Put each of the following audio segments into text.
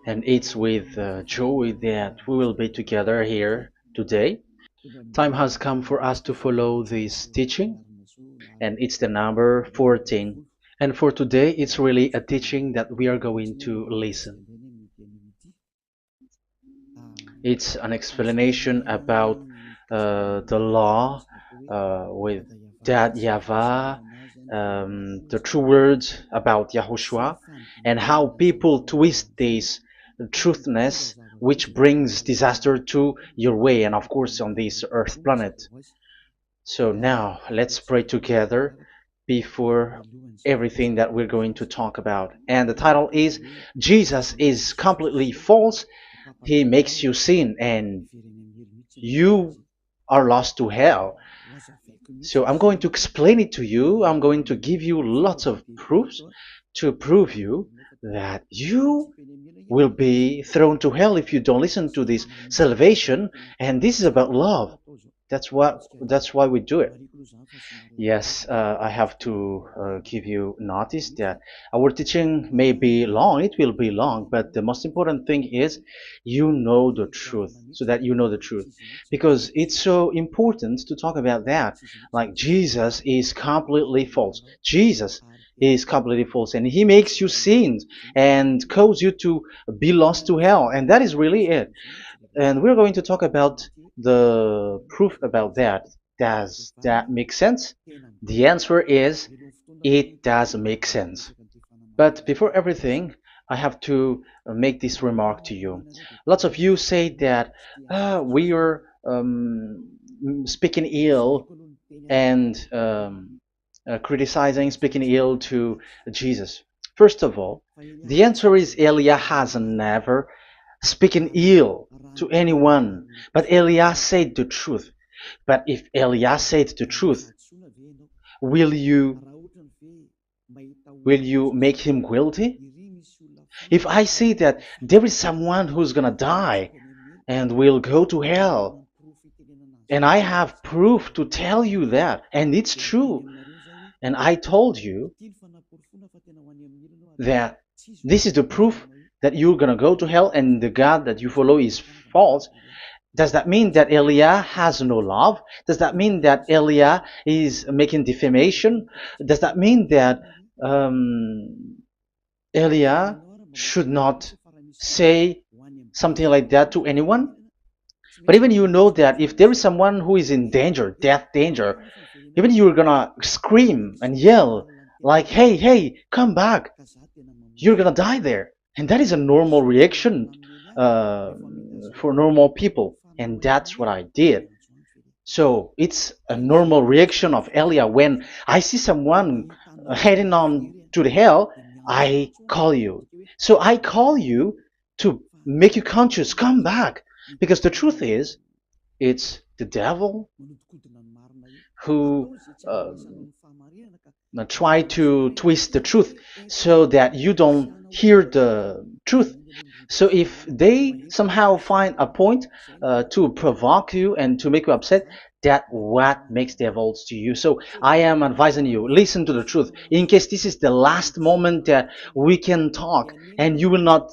And it's with joy that we will be together here today. Time has come for us to follow this teaching, and it's the number 14. And for today, it's really a teaching that we are going to listen. It's an explanation about the law with that YAHVAH, the true words about YAHOSHUAH, and how people twist this truthness which brings disaster to your way and of course on this earth planet. So now let's pray together before everything that we're going to talk about. And the title is Jesus is completely false. He makes you sin and you are lost to hell. So I'm going to explain it to you. I'm going to give you lots of proofs to prove you that you will be thrown to hell if you don't listen to this salvation. And this is about love. That's why we do it. Yes, I have to give you notice that our teaching may be long, it will be long, but the most important thing is you know the truth, so that you know the truth. Because it's so important to talk about that. Like Jesus is completely false. Jesus is completely false, and he makes you sin and cause you to be lost to hell, and that is really it. And we're going to talk about the proof about that. Does that make sense? The answer is it does make sense. But before everything, I have to make this remark to you. Lots of you say that we are speaking ill and criticizing, speaking ill to Jesus. First of all, the answer is Elia has never speaking ill to anyone, but Elia said the truth. But if Elia said the truth, will you will you make him guilty? If I say that there is someone who's gonna die and will go to hell, and I have proof to tell you that, and it's true, and I told you that this is the proof that you're gonna go to hell and the God that you follow is false, does that mean that Elia has no love? Does that mean that Elia is making defamation? Does that mean that um, Elia should not say something like that to anyone? But even you know that if there is someone who is in danger, death danger, even you're gonna scream and yell like, "Hey, hey, come back! You're gonna die there." And that is a normal reaction uh, for normal people, and that's what I did. So it's a normal reaction of Elia. When I see someone heading on to the hell, I call you. So I call you to make you conscious, come back. Because the truth is, it's the devil who try to twist the truth so that you don't hear the truth. So if they somehow find a point to provoke you and to make you upset, that what makes devils to you. So I am advising you, listen to the truth. In case this is the last moment that we can talk and you will not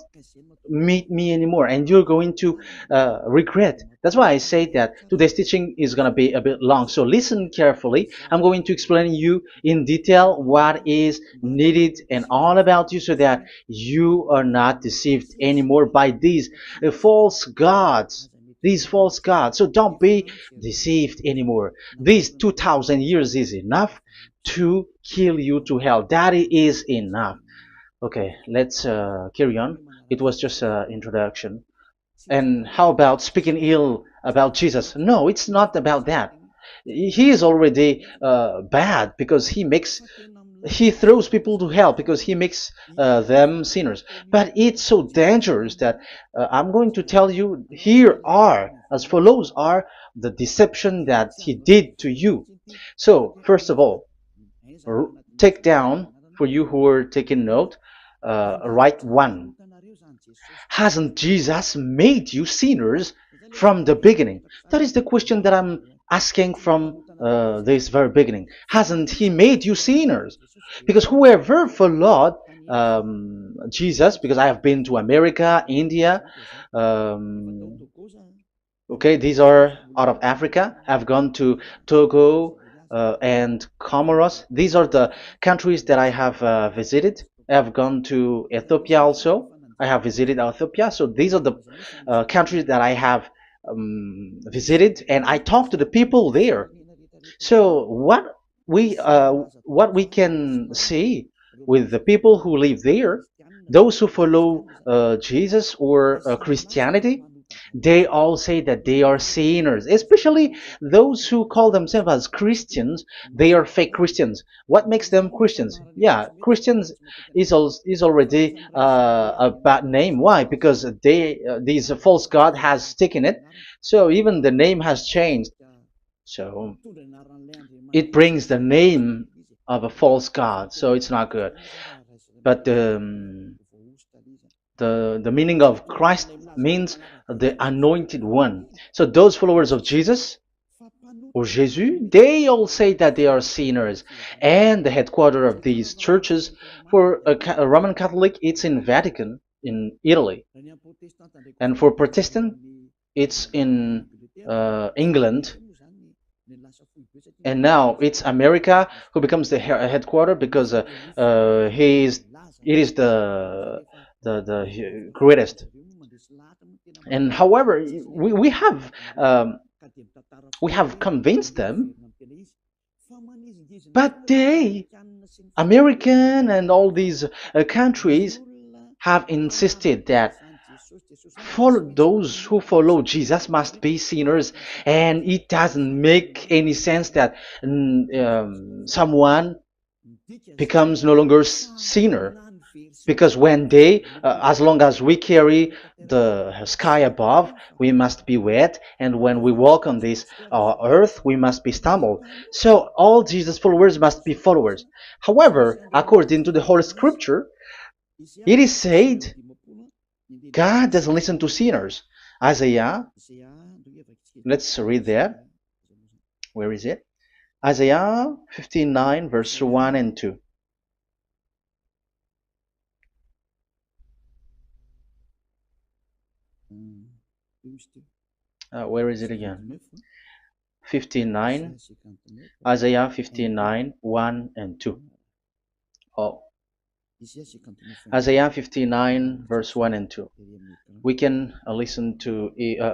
meet me anymore and you're going to regret. That's why I say that today's teaching is going to be a bit long, so listen carefully. I'm going to explain you in detail what is needed and all about you so that you are not deceived anymore by false gods these false gods. So don't be deceived anymore. These 2000 years is enough to kill you to hell. That is enough. Okay, let's carry on. It was just an introduction. And how about speaking ill about Jesus? No, it's not about that. He is already bad because he throws people to hell because he makes them sinners. But it's so dangerous that I'm going to tell you here are as follows are the deception that he did to you. So first of all, take down for you who are taking note. Write one. Hasn't Jesus made you sinners from the beginning? That is the question that I'm asking from this very beginning. Hasn't He made you sinners? Because whoever followed Jesus, because I have been to America, India. Okay, these are out of Africa. I've gone to Togo and Comoros. These are the countries that I have visited. I've gone to Ethiopia also. I have visited Ethiopia. So these are the countries that I have visited, and I talked to the people there. So what we can see with the people who live there, those who follow Jesus or Christianity, they all say that they are sinners, especially those who call themselves as Christians. They are fake Christians. What makes them Christians? Yeah, Christians is already a bad name. Why? Because these false god has taken it. So even the name has changed. So it brings the name of a false god. So it's not good. But the meaning of Christ means the anointed one. So those followers of Jesus or Jesus, they all say that they are sinners. And the headquarters of these churches for a Roman Catholic, it's in Vatican in Italy, and for Protestant, it's in England. And now it's America who becomes the headquarter because he is it is the greatest. And however, we we have convinced them, but they, American and all these countries, have insisted that those who follow Jesus must be sinners, and it doesn't make any sense that someone becomes no longer sinner, because when they as long as we carry the sky above, we must be wet, and when we walk on this earth, we must be stumbled. So all Jesus followers must be followers. However, according to the Holy Scripture, it is said God doesn't listen to sinners. Isaiah, let's read that. Where is it? Isaiah 59, verse 1 and 2. Where is it again? 59, Isaiah 59, 1 and 2. Oh, Isaiah 59, verse 1 and 2. We can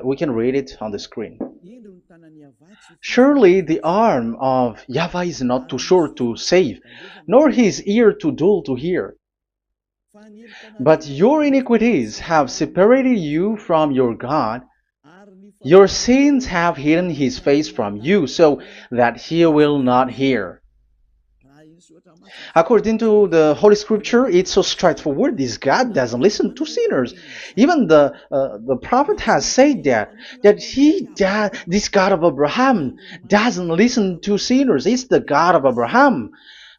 we can read it on the screen. Surely the arm of Yahweh is not too short to save, nor his ear too dull to hear. But your iniquities have separated you from your God. Your sins have hidden his face from you, so that he will not hear. According to the Holy Scripture, it's so straightforward. This God doesn't listen to sinners. Even the prophet has said that this God of Abraham doesn't listen to sinners. It's the God of Abraham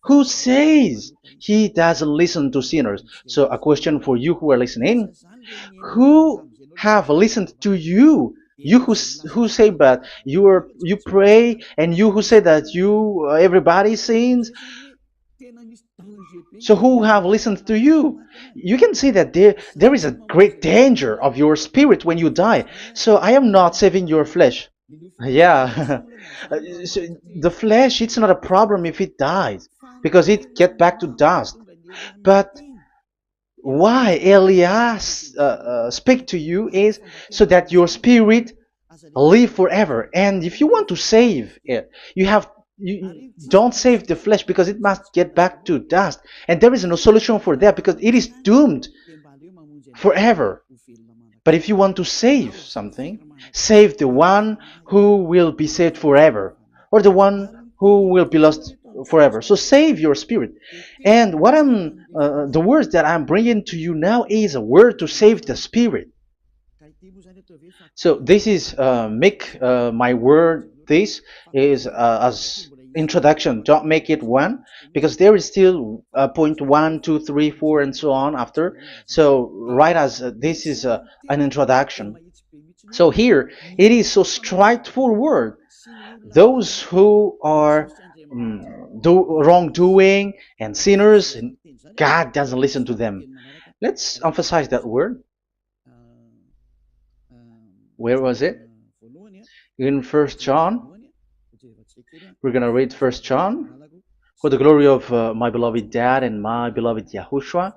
who says he doesn't listen to sinners. So a question for you who are listening: who have listened to you? You who say that you pray, and you who say that you everybody sins. So who have listened to you? You can see that there is a great danger of your spirit when you die. So I am not saving your flesh. Yeah. So the flesh, it's not a problem if it dies, because it get back to dust. But why Elias speak to you is so that your spirit live forever. And if you want to save it, you don't save the flesh, because it must get back to dust, and there is no solution for that because it is doomed forever. But if you want to save something, save the one who will be saved forever, or the one who will be lost forever. So save your spirit. And the words that I'm bringing to you now is a word to save the spirit. So this is make my word. This is as introduction. Don't make it one, because there is still point 1, 2, 3, 4, and so on after. So write as this is an introduction. So here it is so straightforward. Those who are wrongdoing and sinners, God doesn't listen to them. Let's emphasize that word. Where was it? In First John. We're gonna read First John. For the glory of my beloved Dad and my beloved Yahushua.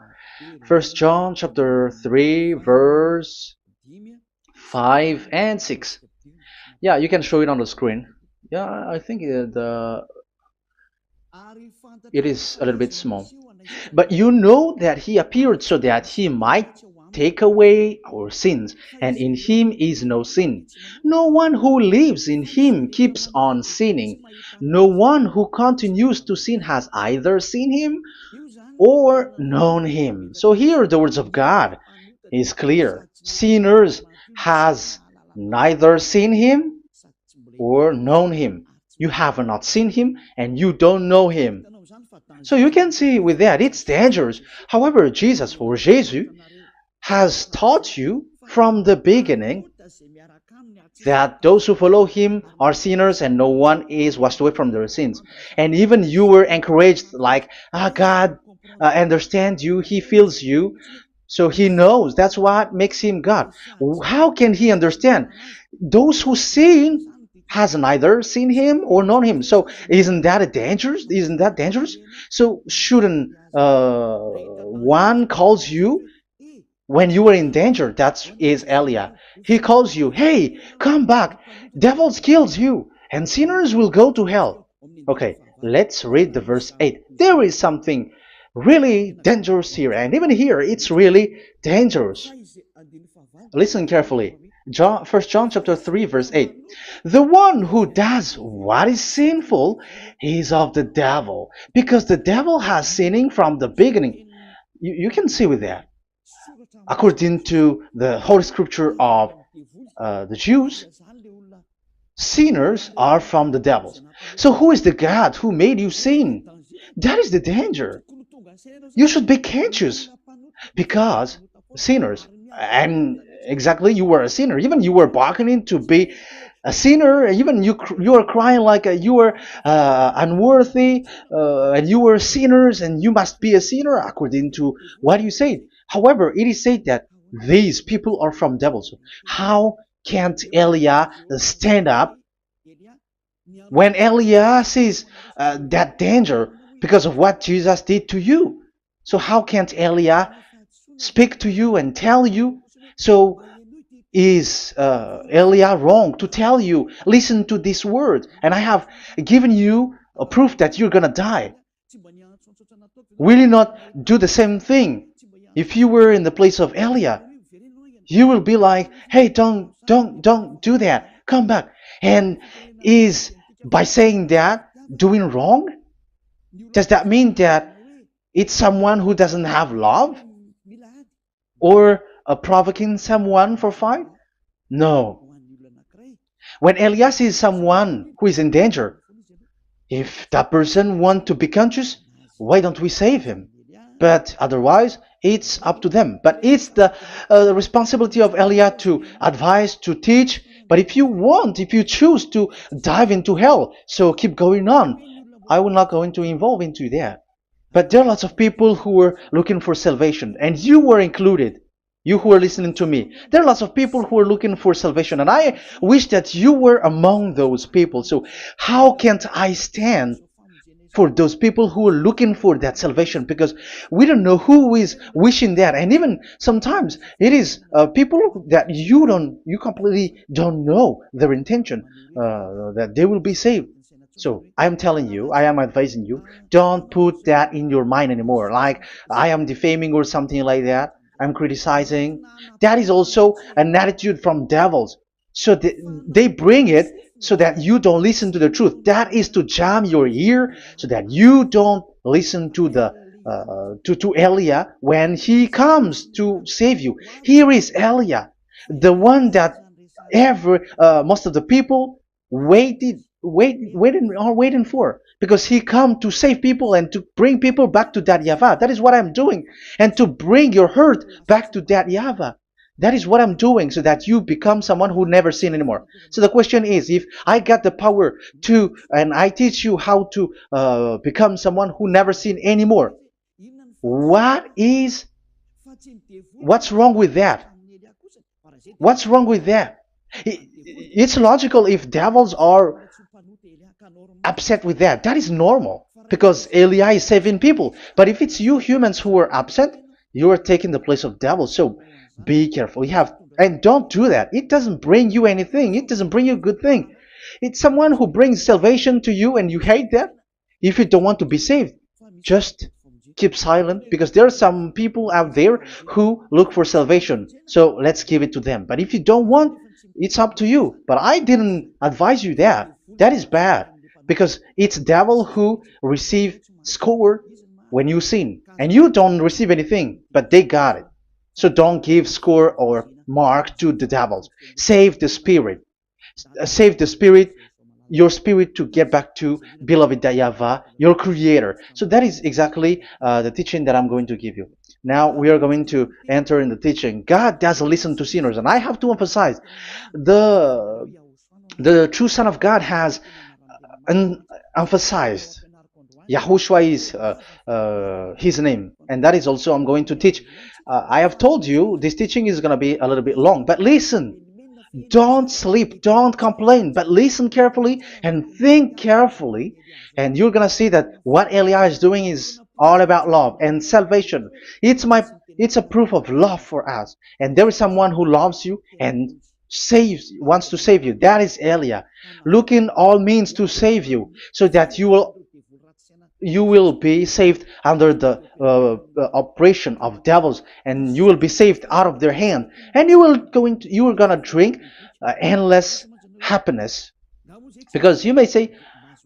First John chapter 3 verse 5 and 6. Yeah, you can show it on the screen. Yeah, I think it is a little bit small. But you know that he appeared so that he might take away our sins, and in him is no sin. No one who lives in him keeps on sinning. No one who continues to sin has either seen him or known him. So here the words of God is clear. Sinners has neither seen him or known him. You have not seen him and you don't know him. So you can see with that it's dangerous. However, Jesus or Jesus has taught you from the beginning that those who follow him are sinners and no one is washed away from their sins. And even you were encouraged like, God understands you, he feels you, so he knows. That's what makes him God. How can he understand? Those who sin has neither seen him or known him. So isn't that a dangerous? Isn't that dangerous? So shouldn't one calls you when you were in danger? That is Elia. He calls you, hey, come back. Devils kills you, and sinners will go to hell. Okay, let's read the verse 8. There is something really dangerous here, and even here it's really dangerous. Listen carefully. First John chapter 3 verse 8. The one who does what is sinful is of the devil, because the devil has sinning from the beginning. You can see with that. According to the Holy Scripture of the Jews, sinners are from the devils. So who is the God who made you sin? That is the danger. You should be conscious, because sinners, and exactly you were a sinner, even you were bargaining to be a sinner, even you are crying like you were unworthy, and you were sinners and you must be a sinner according to what you said. However, it is said that these people are from devils. How can't Elia stand up when Elia sees that danger because of what Jesus did to you? So how can't Elia speak to you and tell you? So is Elia wrong to tell you, listen to this word, and I have given you a proof that you're gonna die? Will you not do the same thing? If you were in the place of Elia, you will be like, hey, don't do that, come back. And is by saying that doing wrong? Does that mean that it's someone who doesn't have love? Or provoking someone for fight? No. When Elias is someone who is in danger, if that person wants to be conscious, why don't we save him? But otherwise, it's up to them. But it's the responsibility of Elia to advise, to teach. But if you choose to dive into hell, so keep going on. I will not go into involve into that. But there are lots of people who were looking for salvation, and you were included. You who are listening to me, there are lots of people who are looking for salvation, and I wish that you were among those people. So how can't I stand for those people who are looking for that salvation? Because we don't know who is wishing that, and even sometimes it is people that you completely don't know their intention that they will be saved. So I am telling you, I am advising you, don't put that in your mind anymore, like I am defaming or something like that. I'm criticizing. That is also an attitude from devils. So they bring it so that you don't listen to the truth. That is to jam your ear so that you don't listen to the to Elia when he comes to save you. Here is Elia, the one that most of the people waiting for, because he come to save people and to bring people back to that YAHVAH. That is what I'm doing, and to bring your hurt back to that YAHVAH. That is what I'm doing, so that you become someone who never sin anymore. So the question is, if I got the power to, and I teach you how to become someone who never sin anymore, What is what's wrong with that? What's wrong with that? It's logical if devils are upset with that. That is normal because Eli is saving people. But if it's you humans who are upset, you are taking the place of devils. So be careful. You have and don't do that. It doesn't bring you anything. It doesn't bring you a good thing. It's someone who brings salvation to you and you hate that. If you don't want to be saved, just keep silent because there are some people out there who look for salvation. So let's give it to them. But if you don't want, it's up to you. But I didn't advise you that. That is bad because it's devil who receive score when you sin and you don't receive anything, but they got it. So don't give score or mark to the devils. Save the spirit. Save the spirit, your spirit to get back to beloved Yahweh, your creator. So that is exactly the teaching that I'm going to give you. Now we are going to enter in the teaching. God doesn't listen to sinners, and I have to emphasize the the true Son of God has emphasized. Yahushua is his name, and that is also I'm going to teach. I have told you this teaching is going to be a little bit long, but listen. Don't sleep, don't complain, but listen carefully and think carefully, and you're gonna see that what Elia is doing is all about love and salvation. It's a proof of love for us, and there is someone who loves you and wants to save you. That is Elia, looking all means to save you, so that you will be saved under the oppression of devils, and you will be saved out of their hand, and you are gonna drink endless happiness. Because you may say,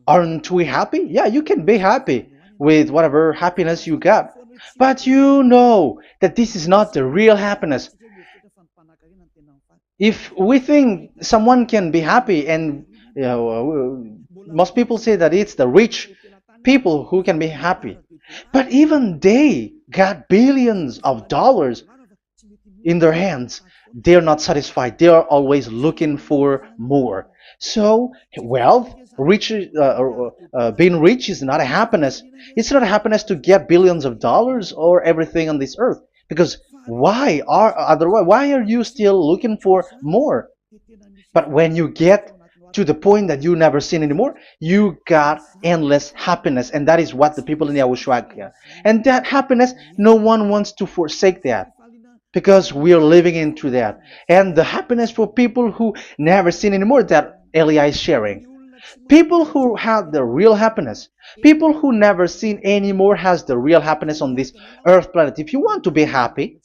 aren't we happy? Yeah, you can be happy with whatever happiness you got, but you know that this is not the real happiness. If we think someone can be happy, and most people say that it's the rich people who can be happy, but even they got billions of dollars in their hands, they're not satisfied. They are always looking for more. So wealth, being rich is not a happiness. It's not a happiness to get billions of dollars or everything on this earth. Because why are you still looking for more? But when you get to the point that you never sin anymore, you got endless happiness, and that is what the people in Yahushua get. And that happiness, no one wants to forsake that because we are living into that. And the happiness for people who never sin anymore that Elia is sharing. People who have the real happiness, people who never sin anymore has the real happiness on this earth planet. If you want to be happy,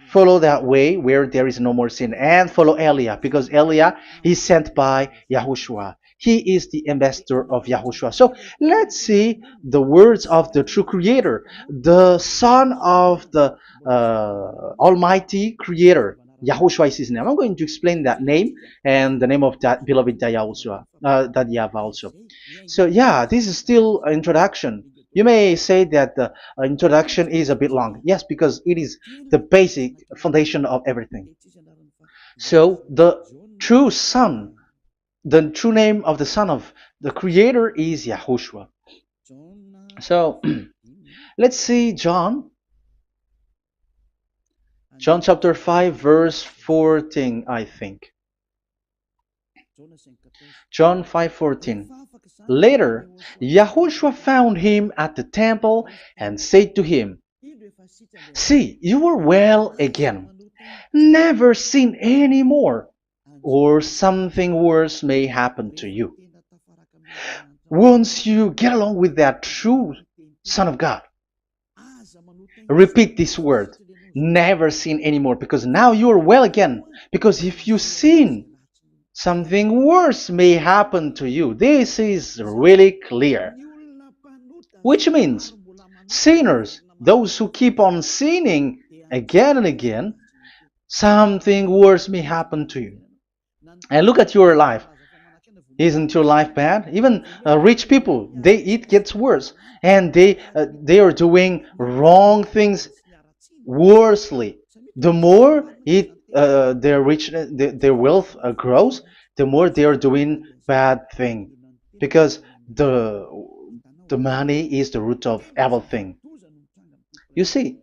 follow that way where there is no more sin and follow Elia because Elia is sent by Yahushua. He is the ambassador of Yahushua. So let's see the words of the true creator, the son of the almighty creator. Yahushua is his name. I'm going to explain that name and the name of that beloved Yahushua, that Yahweh also. So yeah, this is still an introduction. You may say that the introduction is a bit long. Yes, because it is the basic foundation of everything. So the true name of the Son of the Creator is Yahushua. So let's see John chapter 5 verse 14, I think. John 5:14. Later, Yahushua found him at the temple and said to him, "See, you are well again. Never sin any more, or something worse may happen to you." Once you get along with that true Son of God, repeat this word. Never sin anymore, because now you are well again. Because if you sin, something worse may happen to you. This is really clear. Which means sinners, those who keep on sinning again and again, something worse may happen to you. And look at your life. Isn't your life bad? Even rich people, it gets worse, and they are doing wrong things worsely. The more their wealth grows, the more they are doing bad thing, because the money is the root of everything. You see,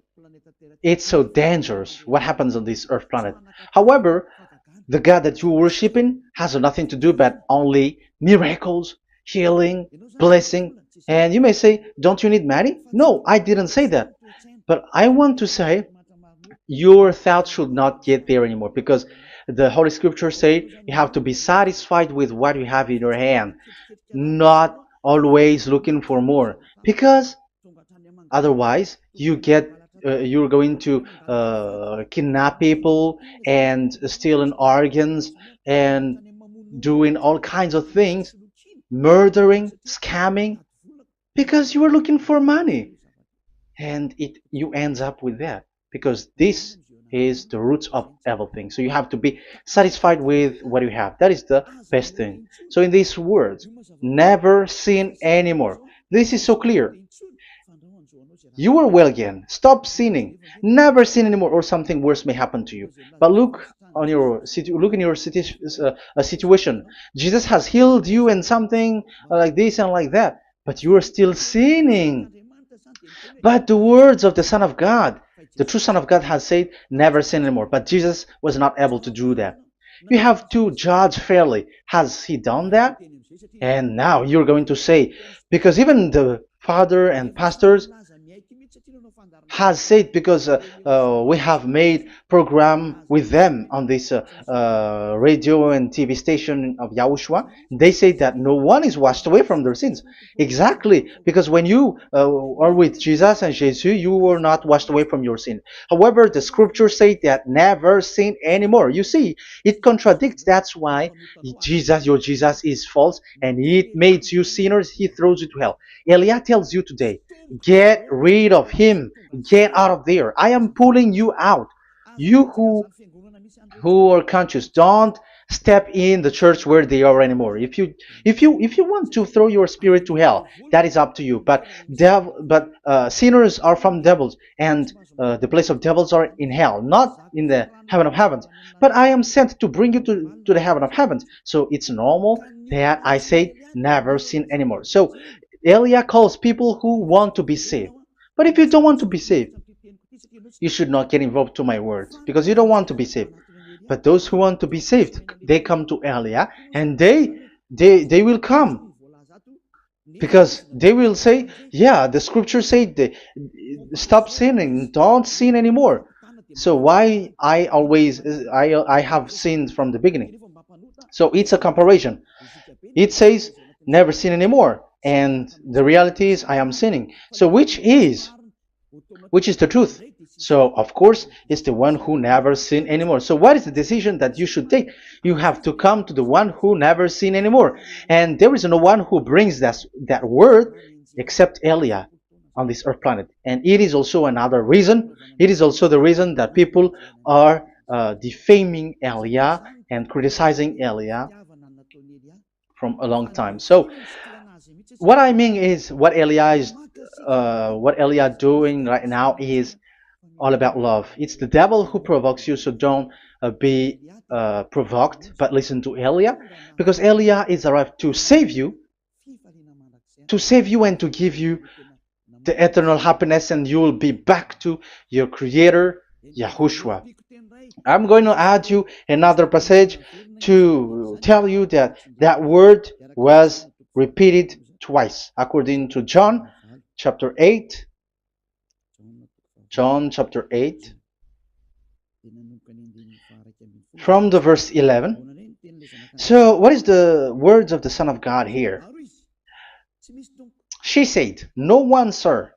it's so dangerous what happens on this earth planet. However, the God that you're worshiping has nothing to do but only miracles, healing, blessing. And you may say, don't you need money? No, I didn't say that. But I want to say your thoughts should not get there anymore because the Holy Scriptures say you have to be satisfied with what you have in your hand, not always looking for more. Because otherwise, you're going to kidnap people and stealing organs and doing all kinds of things, murdering, scamming, because you are looking for money, and it you ends up with that because this is the roots of everything. So you have to be satisfied with what you have. That is the best thing. So in these words, never sin anymore. This is so clear. You are well again. Stop sinning. Never sin anymore, or something worse may happen to you. But look in your situation. Jesus has healed you and something like this and like that, but you are still sinning. But the words of the Son of God, the true Son of God, has said, "Never sin anymore." But Jesus was not able to do that. You have to judge fairly. Has he done that? And now you're going to say, because even the father and pastors has said, because we have made program with them on this radio and TV station of Yahushua. They say that no one is washed away from their sins. Exactly, because when you are with Jesus and Jesus, you were not washed away from your sin. However, the scriptures say that never sin anymore. You see, it contradicts. That's why your Jesus is false, and it makes you sinners. He throws you to hell. Elia tells you today, get rid of him. Get out of there. I am pulling you out. You who are conscious, don't step in the church where they are anymore. If you want to throw your spirit to hell, that is up to you. But sinners are from devils, and the place of devils are in hell, not in the heaven of heavens. But I am sent to bring you to the heaven of heavens. So it's normal that I say never sin anymore. So Elia calls people who want to be saved. But if you don't want to be saved, you should not get involved to my words because you don't want to be saved. But those who want to be saved, they come to Elia, and they will come because they will say, yeah, the scriptures say stop sinning, don't sin anymore. So why I have sinned from the beginning. So it's a comparison. It says never sin anymore, and the reality is I am sinning. So which is the truth? So of course it's the one who never sin anymore. So what is the decision that you should take? You have to come to the one who never sin anymore, and there is no one who brings that word except Elia on this earth planet. And it is also another reason. It is also the reason that people are defaming Elia and criticizing Elia from a long time. So what I mean is what Elia doing right now is all about love. It's the devil who provokes you, so don't be provoked, but listen to Elia, because Elia is arrived to save you and to give you the eternal happiness, and you will be back to your Creator, Yahushua. I'm going to add you another passage to tell you that that word was repeated twice, according to chapter 8. John chapter 8, from the verse 11. So, what is the words of the Son of God here? She said, "No one, sir."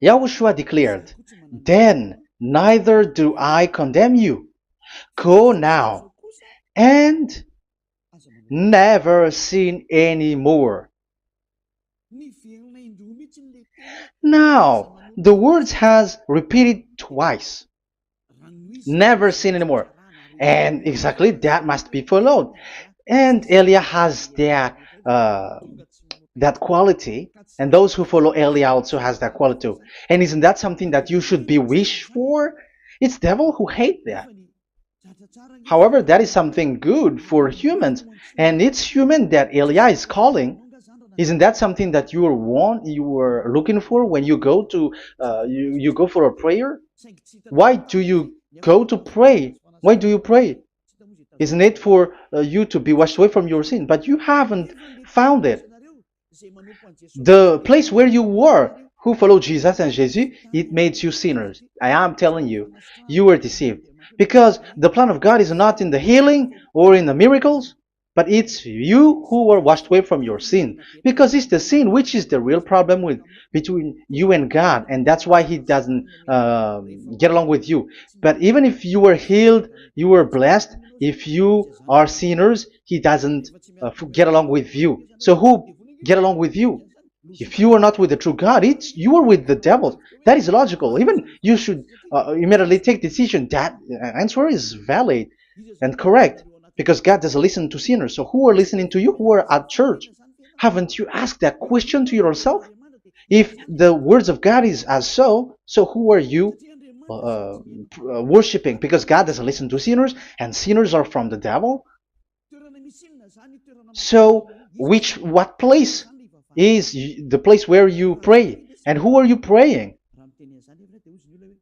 Yahushua declared, "Then neither do I condemn you. Go now and never sin anymore." Now, the words has repeated twice. Never sin anymore. And exactly that must be followed. And Elia has that quality, and those who follow Elia also has that quality too. And isn't that something that you should be wish for? It's devil who hate that. However, that is something good for humans, and it's human that Elia is calling. Isn't that something that you were looking for when you go to you go for a prayer? Why do you go to pray? Why do you pray? Isn't it for you to be washed away from your sin? But you haven't found it. The place where you were, who followed Jesus and Jesus, it made you sinners. I am telling you, you were deceived. Because the plan of God is not in the healing or in the miracles, but it's you who were washed away from your sin. Because it's the sin which is the real problem with between you and God, and that's why He doesn't get along with you. But even if you were healed, you were blessed. If you are sinners, He doesn't get along with you. So who get along with you? If you are not with the true God, it's you are with the devil. That is logical. Even you should immediately take decision. That answer is valid and correct because God doesn't listen to sinners. So who are listening to you? Who are at church? Haven't you asked that question to yourself? If the words of God is as so who are you worshiping? Because God doesn't listen to sinners, and sinners are from the devil. So, what place is the place where you pray? And who are you praying?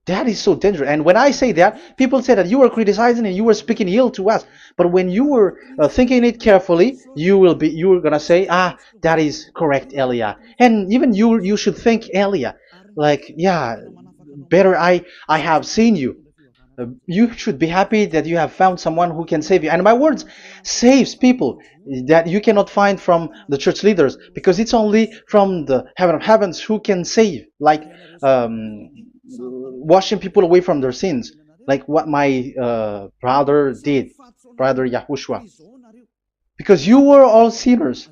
That is so dangerous. And when I say that, people say that you are criticizing and you are speaking ill to us. But when you were thinking it carefully, you are gonna say, ah, that is correct, Elia. And even you should think Elia, like, yeah, better I have seen you. You should be happy that you have found someone who can save you. And my words saves people that you cannot find from the church leaders because it's only from the heaven of heavens who can save, like washing people away from their sins, like what my brother did, brother Yahushua. Because you were all sinners.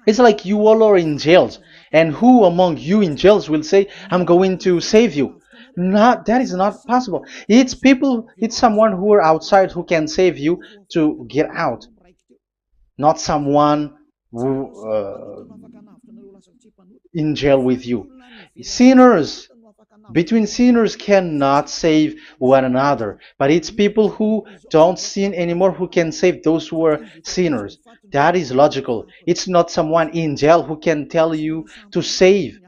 It's like you all are in jails. And who among you in jails will say, I'm going to save you? Not that is not possible. It's people, it's someone who are outside who can save you to get out, not someone who in jail with you. Sinners between sinners cannot save one another, but it's people who don't sin anymore who can save those who are sinners. That is logical. It's not someone in jail who can tell you to save.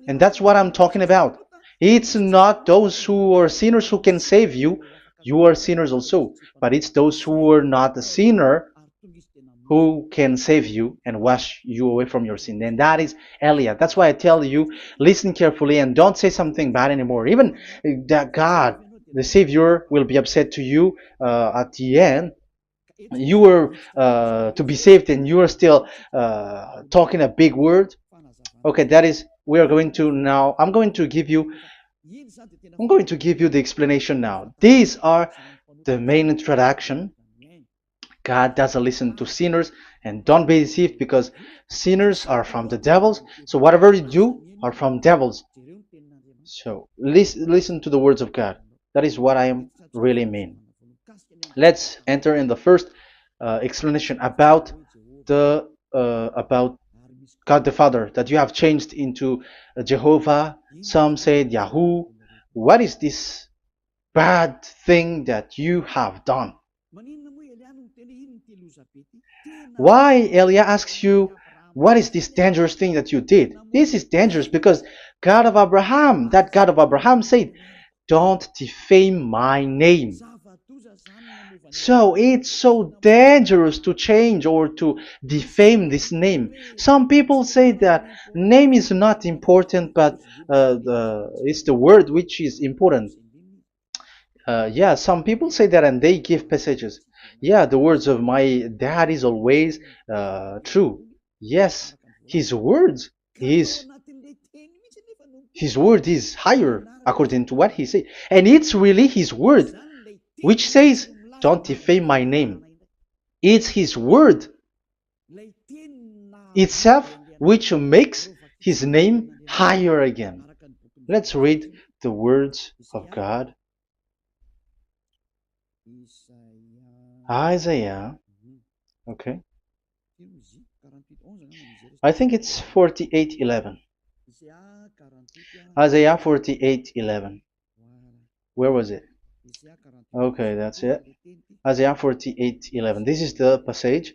And that's what I'm talking about. It's not those who are sinners who can save you. You are sinners also. But it's those who are not a sinner who can save you and wash you away from your sin. And that is Elia. That's why I tell you, listen carefully and don't say something bad anymore. Even that God, the Savior, will be upset to you at the end. You were to be saved and you are still talking a big word. Okay, that is, we are going to now, I'm going to give you the explanation now. These are the main introduction. God doesn't listen to sinners, and don't be deceived because sinners are from the devils. So whatever you do are from devils. So listen to the words of God. That is what I am really mean. Let's enter in the first explanation about about God the Father, that you have changed into Jehovah. Some said Yahoo. What is this bad thing that you have done? Why Elia asks you, what is this dangerous thing that you did? This is dangerous because God of Abraham, that God of Abraham said, don't defame my name. So it's so dangerous to change or to defame this name. Some people say that name is not important, but it's the word which is important. Yeah, some people say that and they give passages. Yeah, the words of my dad is always true. Yes, his words his word is higher according to what he said. And it's really his word which says, don't defame my name. It's his word itself which makes his name higher again. Let's read the words of God. Isaiah. Okay. I think it's 48:11. Isaiah 48:11. Where was it? Okay, that's it. Isaiah 48:11. This is the passage.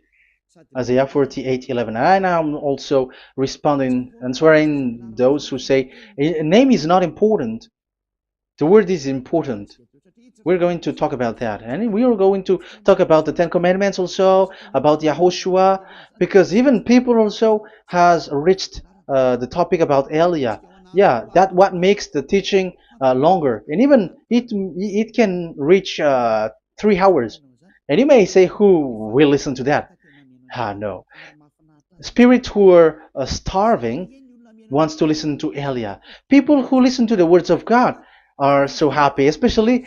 Isaiah 48:11. And I'm also responding, answering those who say a name is not important. The word is important. We're going to talk about that. And we are going to talk about the Ten Commandments also, about Yahushua, because even people also has reached the topic about Elia. Yeah, that what makes the teaching longer. And even it can reach 3 hours. And you may say, who will listen to that? Ah, no. Spirits who are starving wants to listen to Elia. People who listen to the words of God are so happy, especially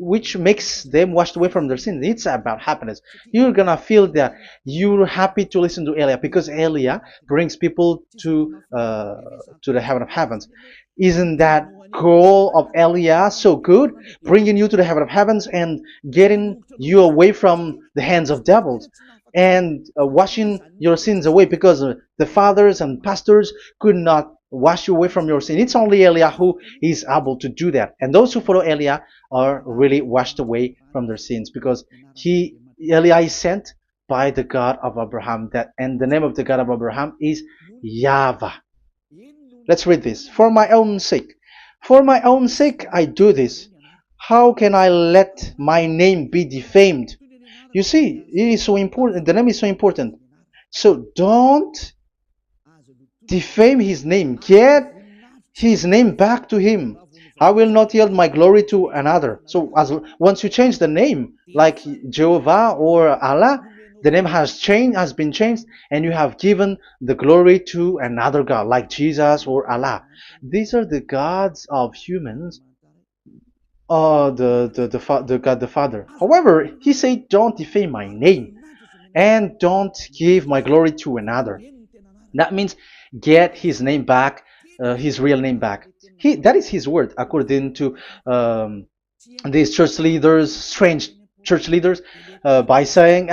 which makes them washed away from their sins. It's about happiness. You're gonna feel that you're happy to listen to Elia because Elia brings people to the heaven of heavens. Isn't that goal of Elia so good, bringing you to the heaven of heavens and getting you away from the hands of devils? And washing your sins away because the fathers and pastors could not wash you away from your sin. It's only Elia who is able to do that. And those who follow Elia are really washed away from their sins because Elia is sent by the God of Abraham. That and the name of the God of Abraham is YAHVAH. Let's read this. For my own sake. For my own sake I do this. How can I let my name be defamed? You see, it is so important. The name is so important. So don't defame his name. Get his name back to him. I will not yield my glory to another. So once you change the name, like Jehovah or Allah, the name has been changed, and you have given the glory to another God, like Jesus or Allah. These are the gods of humans, the God the Father. However, he said, "Don't defame my name, and don't give my glory to another." That means get his name back, his real name back. That is his word, according to these church leaders, strange church leaders, by saying,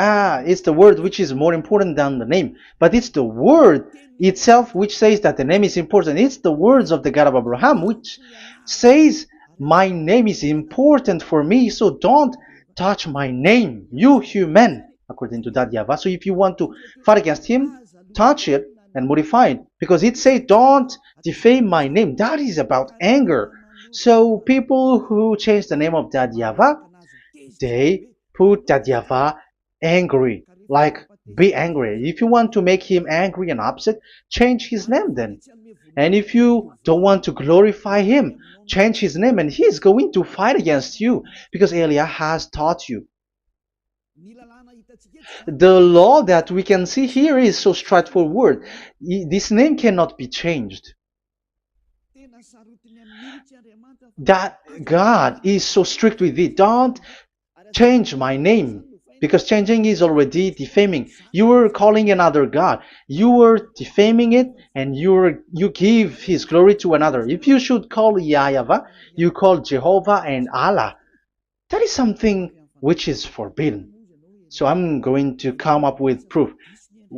it's the word which is more important than the name. But it's the word itself which says that the name is important. It's the words of the God of Abraham which says, my name is important for me, so don't touch my name, you human, according to that YAHVAH. So if you want to fight against him, touch it and modify it, because it says, don't defame my name. That is about anger. So people who change the name of that YAHVAH, they put that YAHVAH angry, like be angry. If you want to make him angry and upset, change his name then. And if you don't want to glorify him, change his name, and he's going to fight against you, because Elia has taught you. The law that we can see here is so straightforward. This name cannot be changed. That God is so strict with it. Don't change my name, because changing is already defaming. You are calling another God. You are defaming it, and you give his glory to another. If you should call YAHVAH, you call Jehovah and Allah. That is something which is forbidden. So I'm going to come up with proof.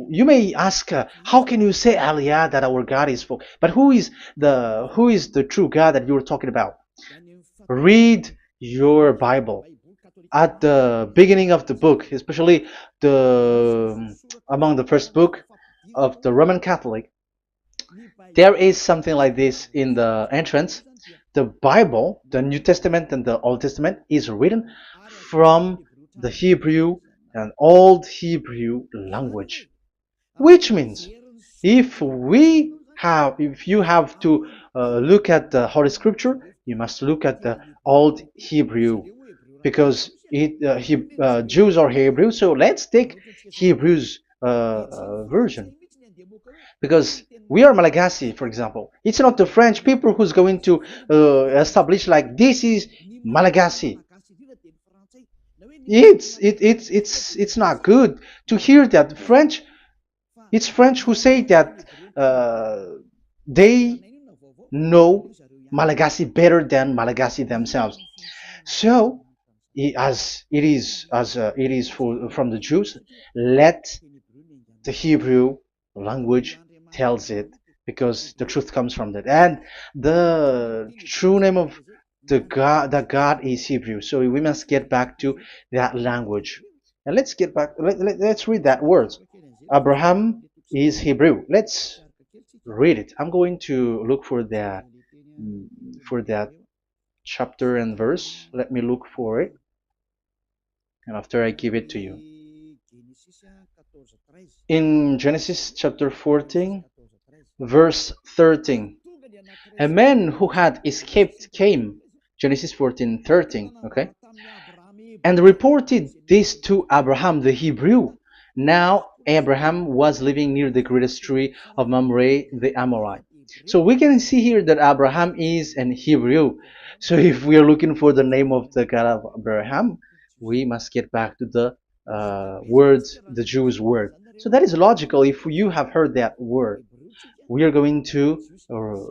You may ask, how can you say, Aliyah, that our God is full? But who is the true God that you're talking about? Read your Bible. At the beginning of the book, especially among the first book of the Roman Catholic, there is something like this in the entrance. The Bible, the New Testament and the Old Testament, is written from the Hebrew and Old Hebrew language, which means if you have to look at the Holy Scripture, you must look at the Old Hebrew, because Jews are Hebrew. So let's take Hebrew's version, because we are Malagasy, for example. It's not the French people who's going to establish like this is Malagasy. It's not good to hear that French. It's French who say that they know Malagasy better than Malagasy themselves. So, as it is from the Jews, let the Hebrew language tells it, because the truth comes from that, and the true name of the God is Hebrew. So we must get back to that language. And let's get back. Let's read that word. Abraham is Hebrew. Let's read it. I'm going to look for that chapter and verse. Let me look for it, and after I give it to you. In Genesis chapter 14, verse 13, a man who had escaped came, Genesis 14:13, okay, and reported this to Abraham the Hebrew. Now Abraham was living near the greatest tree of Mamre the Amorite. So we can see here that Abraham is an Hebrew. So if we are looking for the name of the God of Abraham, we must get back to the word, the Jews' word. So that is logical if you have heard that word. We are going to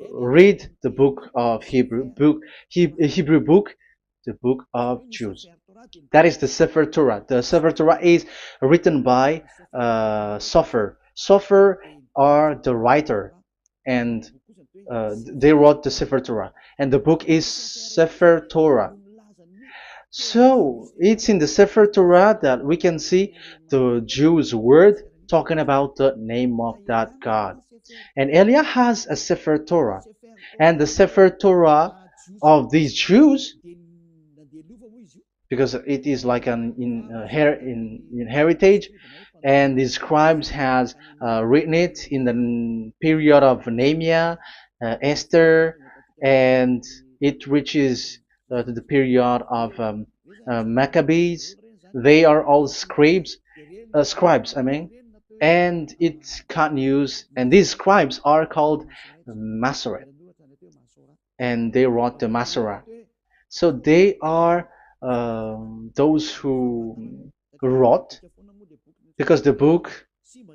read the book of Hebrew book, the book of Jews. That is the Sefer Torah. The Sefer Torah is written by Sofer. Sofer are the writer, and they wrote the Sefer Torah, and the book is Sefer Torah. So it's in the Sefer Torah that we can see the Jews' word talking about the name of that God. And Elia has a Sefer Torah, and the Sefer Torah of these Jews, because it is like an in heritage, and the scribes has written it in the period of Nehemiah, Esther, and it reaches to the period of Maccabees. They are all scribes, I mean, and it continues, and these scribes are called Masoret, and they wrote the Masorah. So they are those who wrote, because the book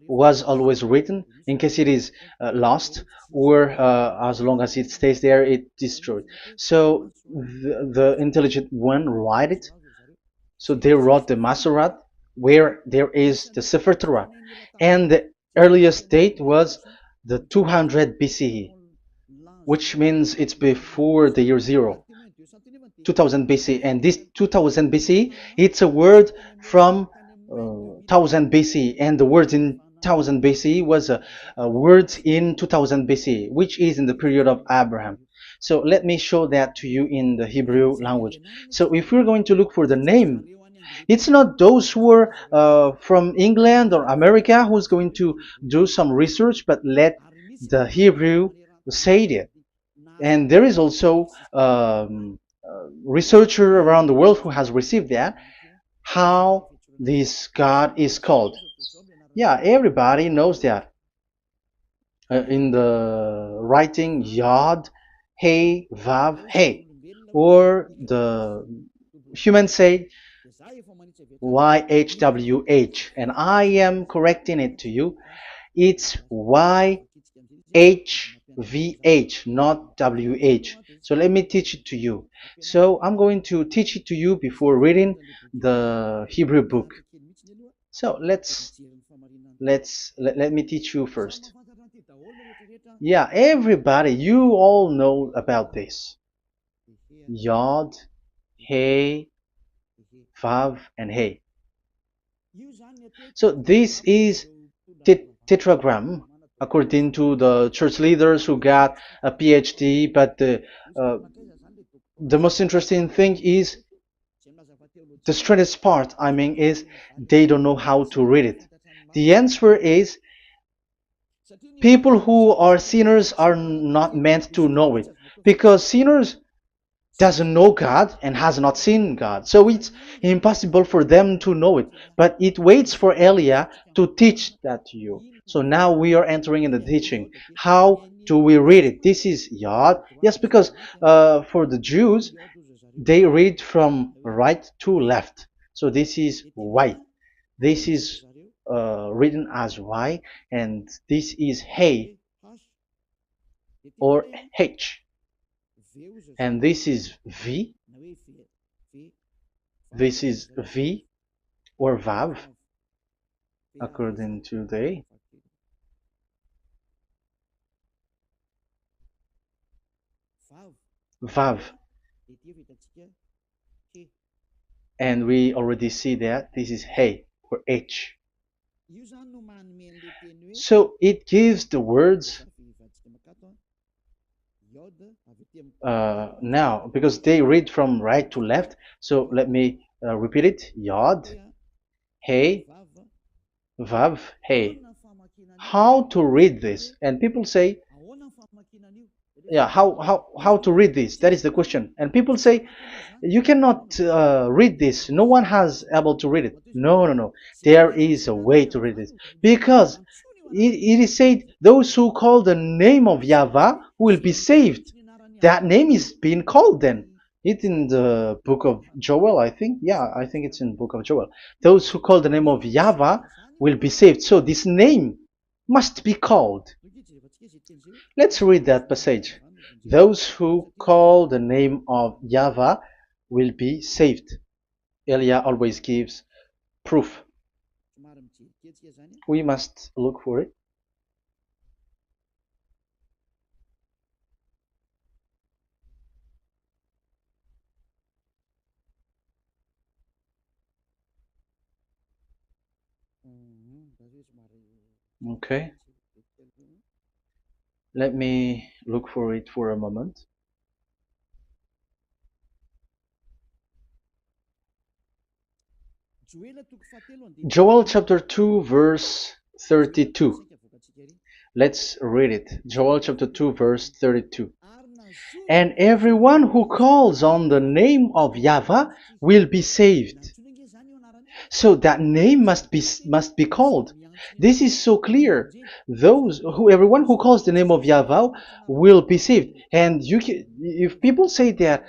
was always written in case it is lost, or as long as it stays there, it destroyed. So the intelligent one write it. So they wrote the Masorat, where there is the Sefer Torah, and the earliest date was the 200 BCE, which means it's before the year zero. 2000 BC, and this 2000 BC, it's a word from 1000 BC, and the word in 1000 BC was a word in 2000 BC, which is in the period of Abraham. So let me show that to you in the Hebrew language. So if we're going to look for the name, it's not those who are from England or America who's going to do some research, but let the Hebrew say it. And there is also researcher around the world who has received that, how this God is called. Yeah, everybody knows that. In the writing Yod, Hey, Vav, Hey, or the human say YHWH, and I am correcting it to you. It's YHVH, not WH. So let me teach it to you. So I'm going to teach it to you before reading the Hebrew book. So let me teach you first. Yeah, everybody, you all know about this. Yod, Hey, Vav, and Hey. So this is tetragram, according to the church leaders who got a PhD. But the most interesting thing is, the strangest part, I mean, is they don't know how to read it. The answer is, people who are sinners are not meant to know it, because sinners doesn't know God and has not seen God. So it's impossible for them to know it. But it waits for Elia to teach that to you. So now we are entering in the teaching. How do we read it? This is Yod. Yes, because for the Jews, they read from right to left. So this is Y. This is written as Y, and this is Hey or H. And this is V. This is V or Vav, according to the Vav. And we already see that this is Hey. or H. So it gives the words now, because they read from right to left. So let me repeat it. Yod, Hey, Vav, Hey. How to read this? And people say, yeah, how to read this? That is the question. And people say, you cannot read this. No one has able to read it. No, no, no. There is a way to read this, because it is said, those who call the name of Yahweh will be saved. That name is being called then. It's in the book of Joel, I think. Yeah, I think it's in the book of Joel. Those who call the name of Yahweh will be saved. So this name must be called. Let's read that passage. Those who call the name of Yahweh will be saved. Elia always gives proof. We must look for it. Okay. Let me look for it for a moment. Joel chapter 2 verse 32. Let's read it. Joel chapter 2 verse 32. And everyone who calls on the name of Yahweh will be saved. So that name must be called. This is so clear. Everyone who calls the name of Yahweh will be saved. And if people say that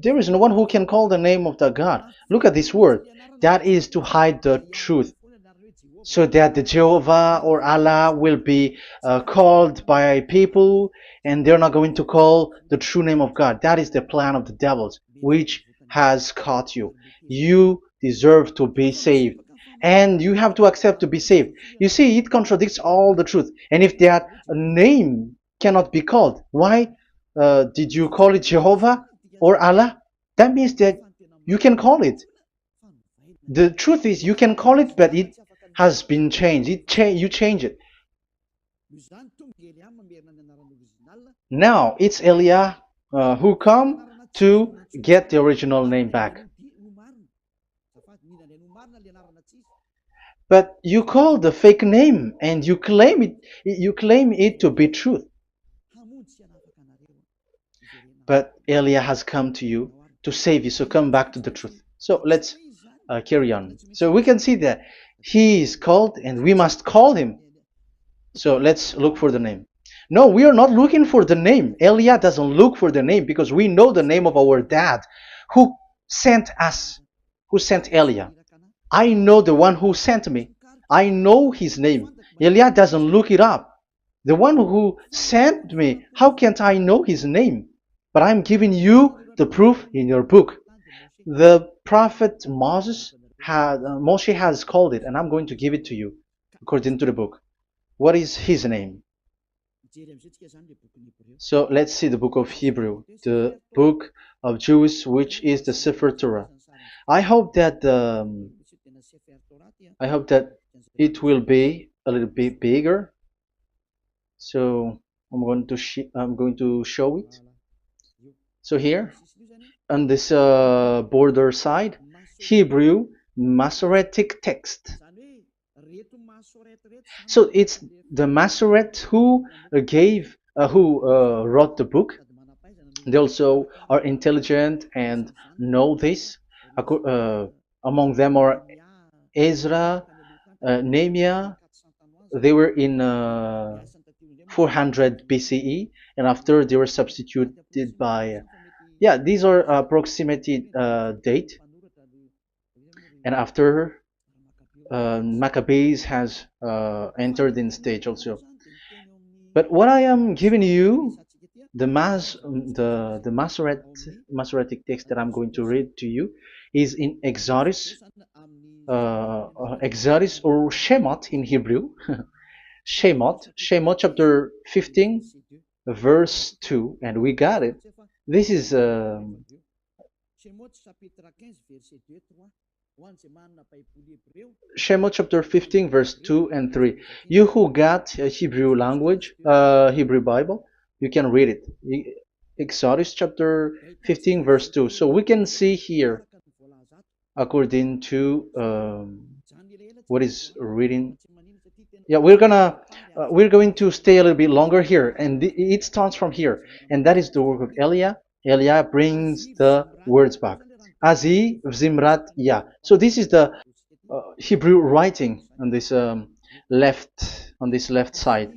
there is no one who can call the name of the God, look at this word. That is to hide the truth, so that the Jehovah or Allah will be called by people, and they're not going to call the true name of God. That is the plan of the devils, which has caught you. You deserve to be saved, and you have to accept to be saved. You see, it contradicts all the truth. And if that name cannot be called, why did you call it Jehovah or Allah? That means that you can call it. The truth is, you can call it, but it has been changed. You change it. Now it's Elia who come to get the original name back. But you call the fake name and you claim it. You claim it to be truth. But Elia has come to you to save you. So come back to the truth. So let's carry on. So we can see that he is called and we must call him. So let's look for the name. No, we are not looking for the name. Elia doesn't look for the name, because we know the name of our dad who sent us, who sent Elia. I know the one who sent me. I know his name. Elia doesn't look it up. The one who sent me, how can't I know his name? But I'm giving you the proof in your book. The prophet Moses Moshe has called it, and I'm going to give it to you according to the book. What is his name? So let's see the book of Hebrew, the book of Jews, which is the Sefer Torah. I hope that it will be a little bit bigger. So I'm going to show it. So here on this border side, Hebrew Masoretic text. So it's the Masoret who wrote the book. They also are intelligent and know this. Among them are Ezra, Nehemiah. They were in 400 BCE, and after they were substituted by, yeah, these are approximately date. And after Maccabees has entered in stage also. But what I am giving you, the Masoretic text that I'm going to read to you, is in Exodus, Exodus or Shemot in Hebrew, Shemot chapter 15, verse 2, and we got it. This is Shemot chapter 15 verse 2 and 3. You who got a Hebrew language, Hebrew Bible, you can read it. Exodus chapter 15 verse 2. So we can see here according to what is reading. Yeah, we're going to stay a little bit longer here, and it starts from here, and that is the work of Eliah. Eliah brings the words back. Azi Zimrat Ya. So this is the Hebrew writing on this left side.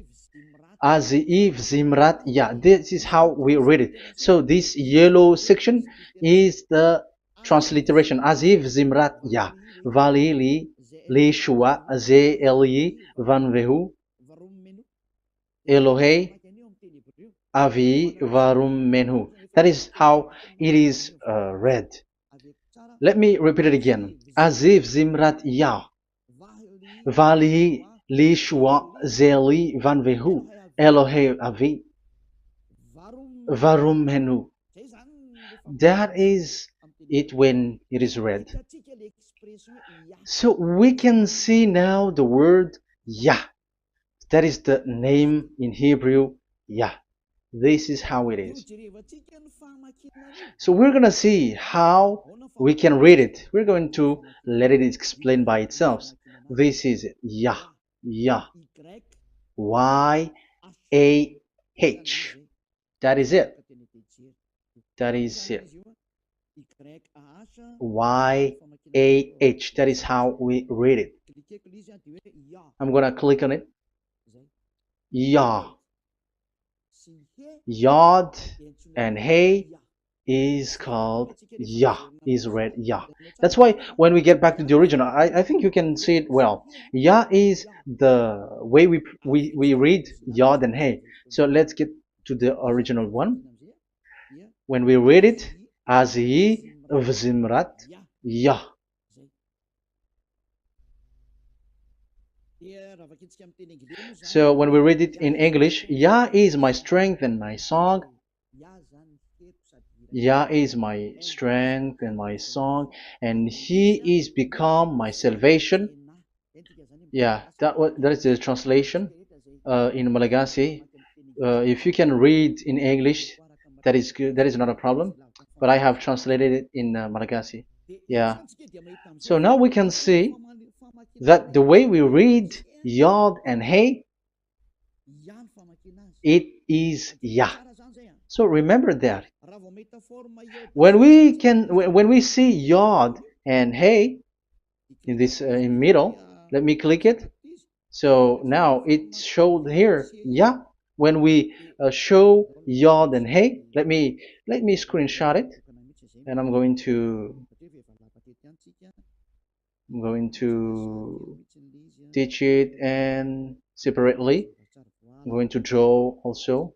Aziv Zimrat Ya. This is how we read it. So this yellow section is the transliteration. Aziv Zimrat Ya. Vali li shua ze eli van vehu Elohei avi varum menhu. That is how it is read. Let me repeat it again. Aziv Zimrat Ya. Vali li shua ze eli van vehu Elohei avi varum menhu. That is it when it is read. So we can see now the word Yah. That is the name in Hebrew, Yah. This is how it is. So we're going to see how we can read it. We're going to let it explain by itself. This is it. Yah. Yah. Y-A-H. That is it. That is it. Y-A-H. That is how we read it. I'm going to click on it. Yah. Yod and Hey is called Yah, is read Yah. That's why when we get back to the original, I think you can see it well. Yah is the way we read Yod and Hey. So let's get to the original one. When we read it, Azi Vzimrat Yah. So when we read it in English, Yah is my strength and my song. Yah is my strength and my song, and He is become my salvation. Yeah, that is the translation in Malagasy. If you can read in English, that is good. That is not a problem. But I have translated it in Malagasy. Yeah. So now we can see that the way we read Yod and Hey, it is Yah. So remember that. When we see Yod and Hey in this in middle, let me click it. So now it showed here Yah. When we show Yod and Hey, let me screenshot it, and I'm going to teach it and separately. I'm going to draw also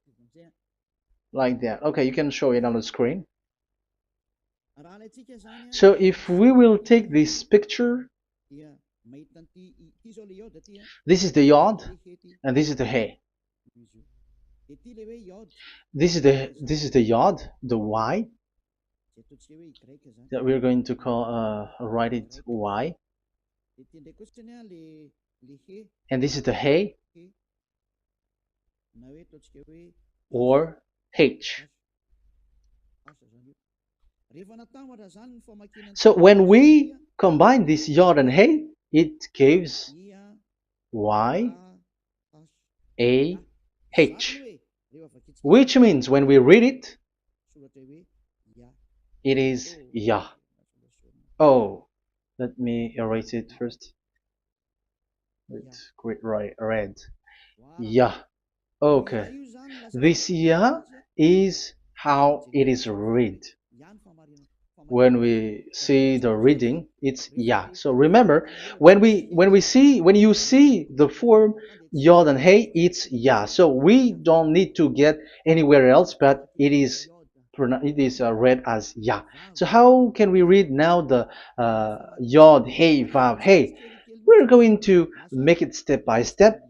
like that. Okay, you can show it on the screen. So if we will take this picture, this is the Yod and this is the Hey. This is the Yod, the Y, that we're going to call write it Y. And this is the Hey or H. So when we combine this Yod and Hey, it gives Y A H, which means when we read it, it is Yah. Oh, let me erase it first with great red. Yah. Okay, this Yah is how it is read. When we see the reading, it's Yah. So remember, when you see the form Yod and Hey, it's Yah. So we don't need to get anywhere else, but it is read as Yah. So how can we read now the Yod, Hey, Vav, Hey? We're going to make it step by step.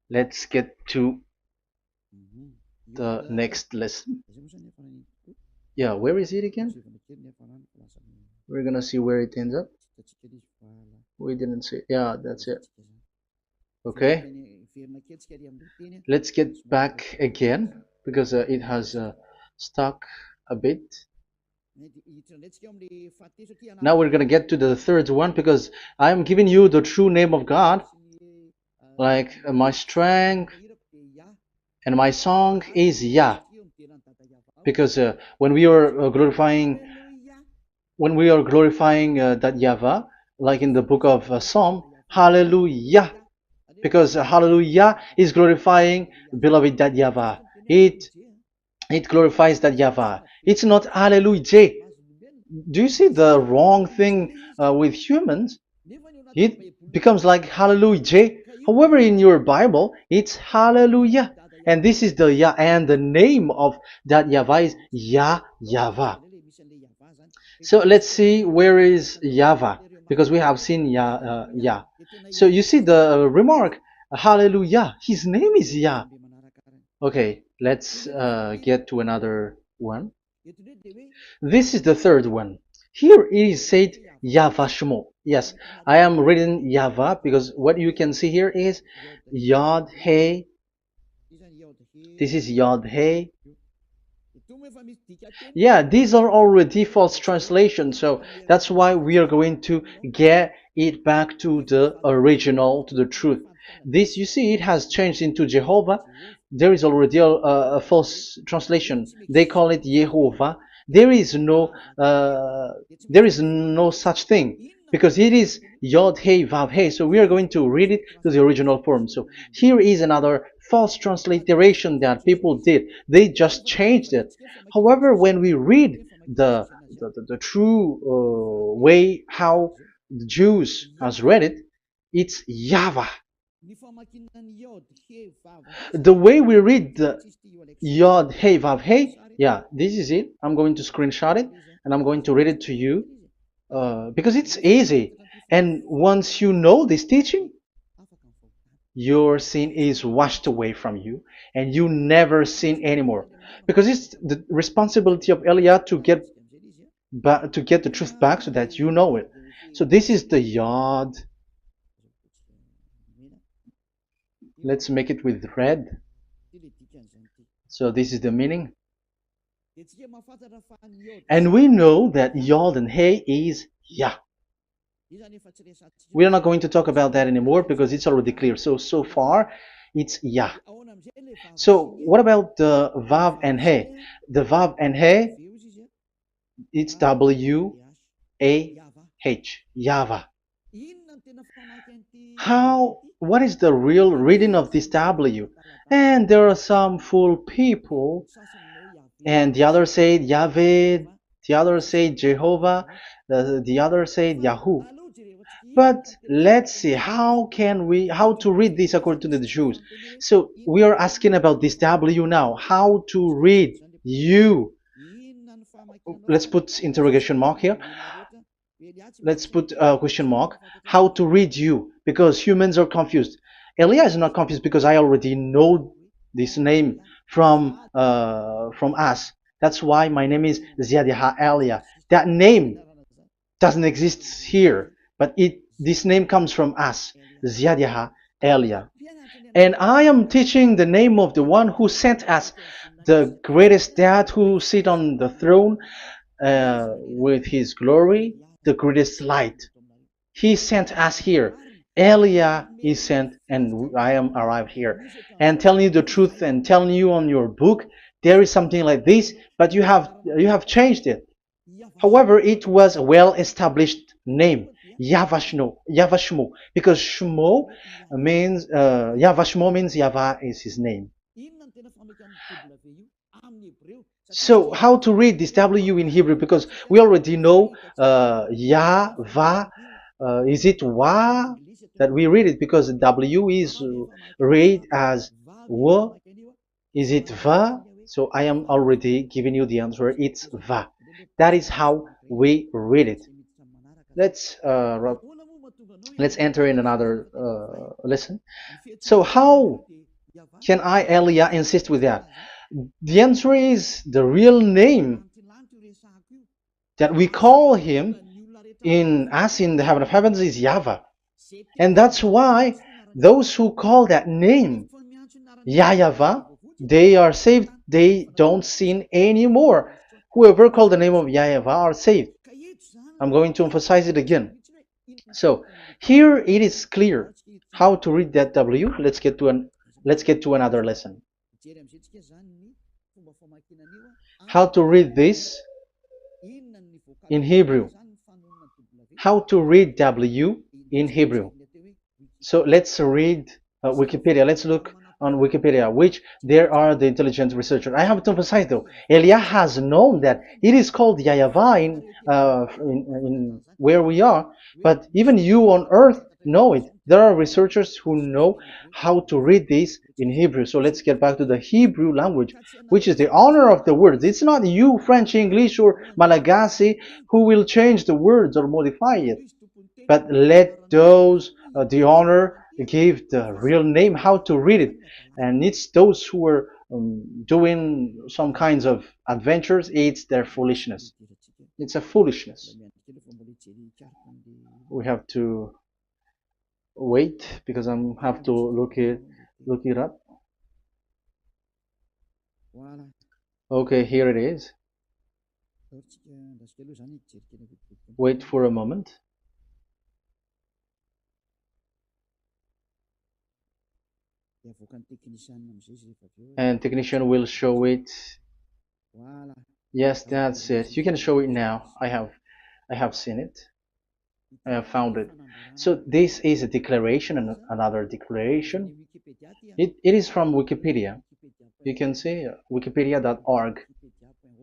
Let's get to the next lesson. Yeah, where is it again? We're gonna see where it ends up. We didn't see. Yeah, that's it. Okay. Let's get back again because it has stuck a bit. Now we're gonna get to the third one because I'm giving you the true name of God, like my strength and my song is Yah, because when we are glorifying that Yahvah, like in the book of Psalm, Hallelujah, because Hallelujah is glorifying beloved that Yahvah. It glorifies that Yahvah. It's not Hallelujah. Do you see the wrong thing with humans? It becomes like Hallelujah. However, in your Bible, it's Hallelujah. And this is the Yah, and the name of that Yahvah is Yahvah. So let's see where is Yahvah, because we have seen Yah. So you see the remark, Hallelujah. His name is Yah. Okay, let's get to another one. This is the third one. Here it is said YAHVAH. Yes, I am reading Yahvah because what you can see here is Yod Hey. This is Yod Hey. Yeah, these are already false translations, so that's why we are going to get it back to the original, to the truth. This, you see, it has changed into Jehovah. There is already a false translation. They call it Yehovah. There is no such thing because it is Yod Hey Vav Hey. So we are going to read it to the original form. So here is another false transliteration that people did. They just changed it. However, when we read the true way how the Jews has read it, it's Yahvah. The way we read the Yod Hey Vav Hey, yeah, this is it. I'm going to screenshot it and I'm going to read it to you because it's easy. And once you know this teaching, your sin is washed away from you and you never sin anymore. Because it's the responsibility of Eliah to get the truth back so that you know it. So this is the Yod. Let's make it with red. So this is the meaning. And we know that Yod and Hey is Yah. We are not going to talk about that anymore because it's already clear. So far, it's Yah. So what about the Vav and Hey? The Vav and Hey, it's W-A-H, Yahvah. What is the real reading of this W? And there are some fool people, and the others say Yahweh, the others say Jehovah, the others say Yahoo. But let's see how to read this according to the Jews. So we are asking about this W now. How to read you? Let's put interrogation mark here. Let's put a question mark. How to read you? Because humans are confused. Eliah is not confused because I already know this name from us. That's why my name is Ziadiha Eliah. That name doesn't exist here, but this name comes from us, Ziadiha Eliah. And I am teaching the name of the one who sent us, the greatest dad who sit on the throne with his glory, the greatest light. He sent us here. Eliah is sent, and I am arrived here. And telling you the truth and telling you on your book, there is something like this, but you have changed it. However, it was a well-established name, YAHVAH, because Shmo means YAHVAH means Yahvah is his name. So how to read this W in Hebrew? Because we already know Yahvah. Is it Wa that we read it? Because W is read as W. Is it Va? So I am already giving you the answer. It's Va. That is how we read it. Let's enter in another lesson. So how can I, Eliah, insist with that? The answer is the real name that we call him in as in the heaven of heavens is YAHVAH. And that's why those who call that name YAHVAH, they are saved. They don't sin anymore. Whoever called the name of YAHVAH are saved. I'm going to emphasize it again. So here it is clear how to read that W. Let's get to another lesson. How to read this in Hebrew. How to read W in Hebrew. So let's read Wikipedia. Let's look on Wikipedia, which there are the intelligent researchers. I have to emphasize though, Elia has known that it is called YAHVAH in where we are, but even you on earth know it. There are researchers who know how to read this in Hebrew. So let's get back to the Hebrew language, which is the honor of the words. It's not you, French, English, or Malagasy, who will change the words or modify it. But let those the honor give the real name, how to read it. And it's those who are doing some kinds of adventures, it's their foolishness. It's a foolishness. We have to wait because I have to look it up. Okay, here it is. Wait for a moment. And technician will show it. Yes, that's it. You can show it now. I have seen it. I have found it. So this is a declaration and another declaration. It is from Wikipedia. You can see wikipedia.org.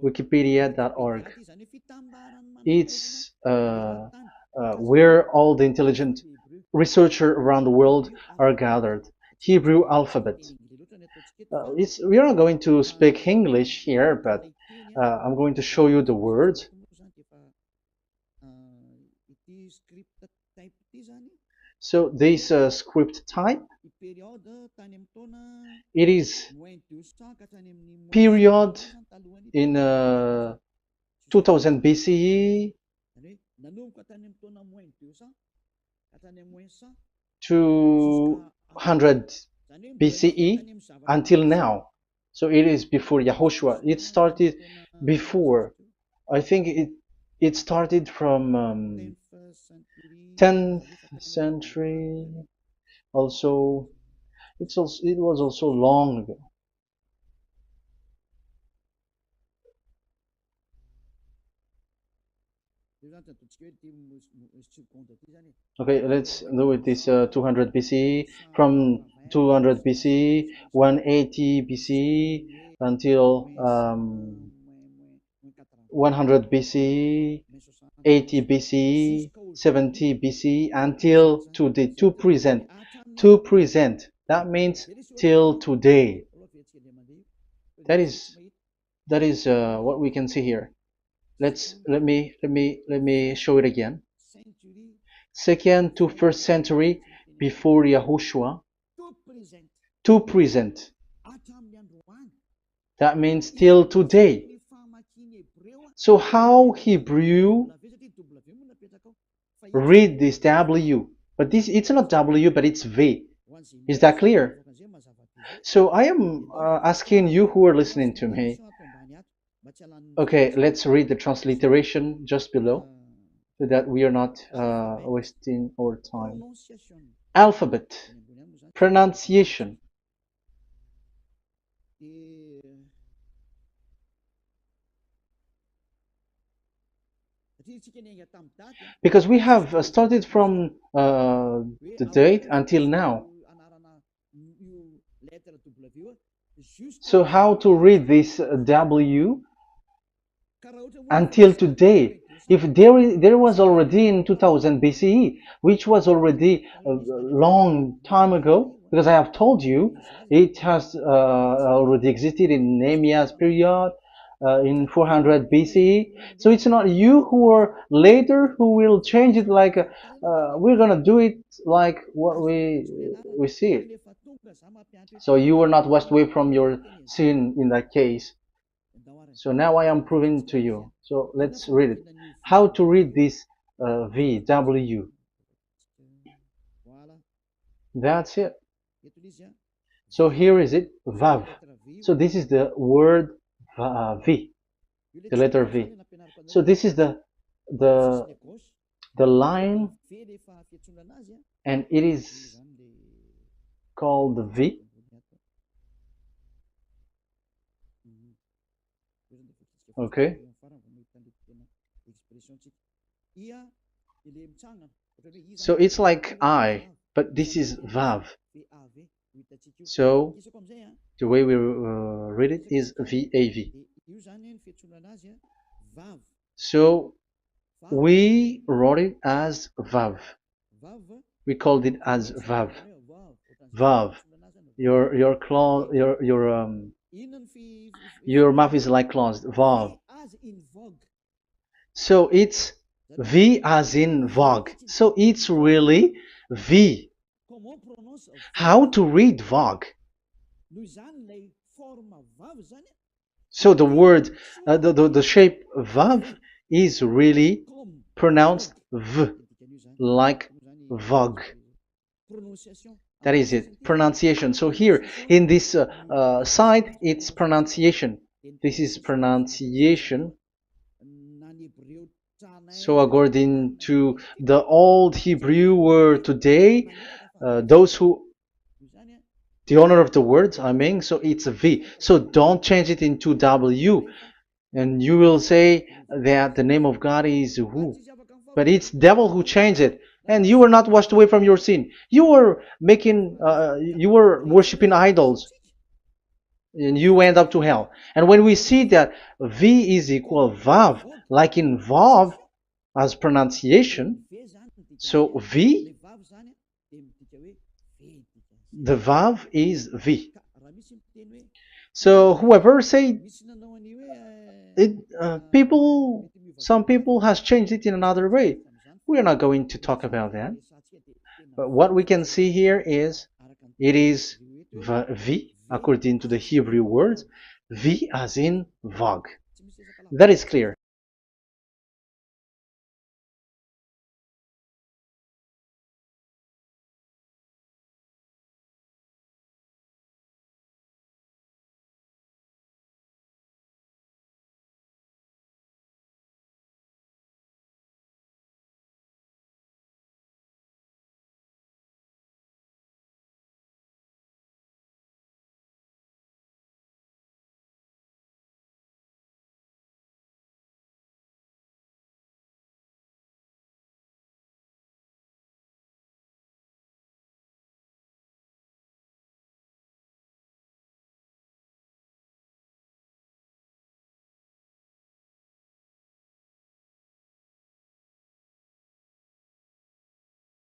Wikipedia.org. It's where all the intelligent researchers around the world are gathered. Hebrew alphabet. We are not going to speak English here, but I'm going to show you the words. So this script type, it is period in 2000 BCE to 100 BCE until now. So it is before Yahushua. It started before. I think it started from 10th century. Also, it was also long ago. Okay, let's do it this 200 BCE, from 200 BCE, 180 BCE until 100 BCE, 80 BCE, 70 BCE until today, to present. To present. That means till today. That is what we can see here. Let me show it again. Second to first century before Yahushua. To present. That means till today. So how Hebrew read this W? But it's not W, but it's V. Is that clear? So I am asking you who are listening to me. Okay, let's read the transliteration just below, so that we are not wasting our time. Alphabet, pronunciation. Because we have started from the date until now. So how to read this W until today? If there was already in 2000 BCE, which was already a long time ago, because I have told you it has already existed in Nehemiah's period, in 400 BCE. So it's not you who are later who will change it, like we're gonna do it like what we see it. So you were not washed away from your sin in that case. So now I am proving to you. So let's read it. How to read this V, W. That's it. So here is it, VAV. So this is the word V, the letter V. So this is the the line, and it is called the V. Okay. So it's like I, but this is VAV. So the way we read it is VAV. So we wrote it as VAV. We called it as VAV. VAV. Your mouth is like closed. VAV. So it's V as in Vogue. So it's really V. How to read Vogue? So the word, the shape Vav is really pronounced V, like Vogue. That is it, pronunciation. So here in this side, it's pronunciation. This is pronunciation. So according to the old Hebrew word today, those who, the owner of the words, I mean, so it's a V. So don't change it into W. And you will say that the name of God is who? But it's devil who changed it. And you were not washed away from your sin. You were you were worshiping idols. And you went up to hell. And when we see that V is equal Vav, like in Vav, as pronunciation, so V, the Vav is V. So whoever say it, some people has changed it in another way. We are not going to talk about that. But what we can see here is it is V according to the Hebrew words, V as in Vogue. That is clear.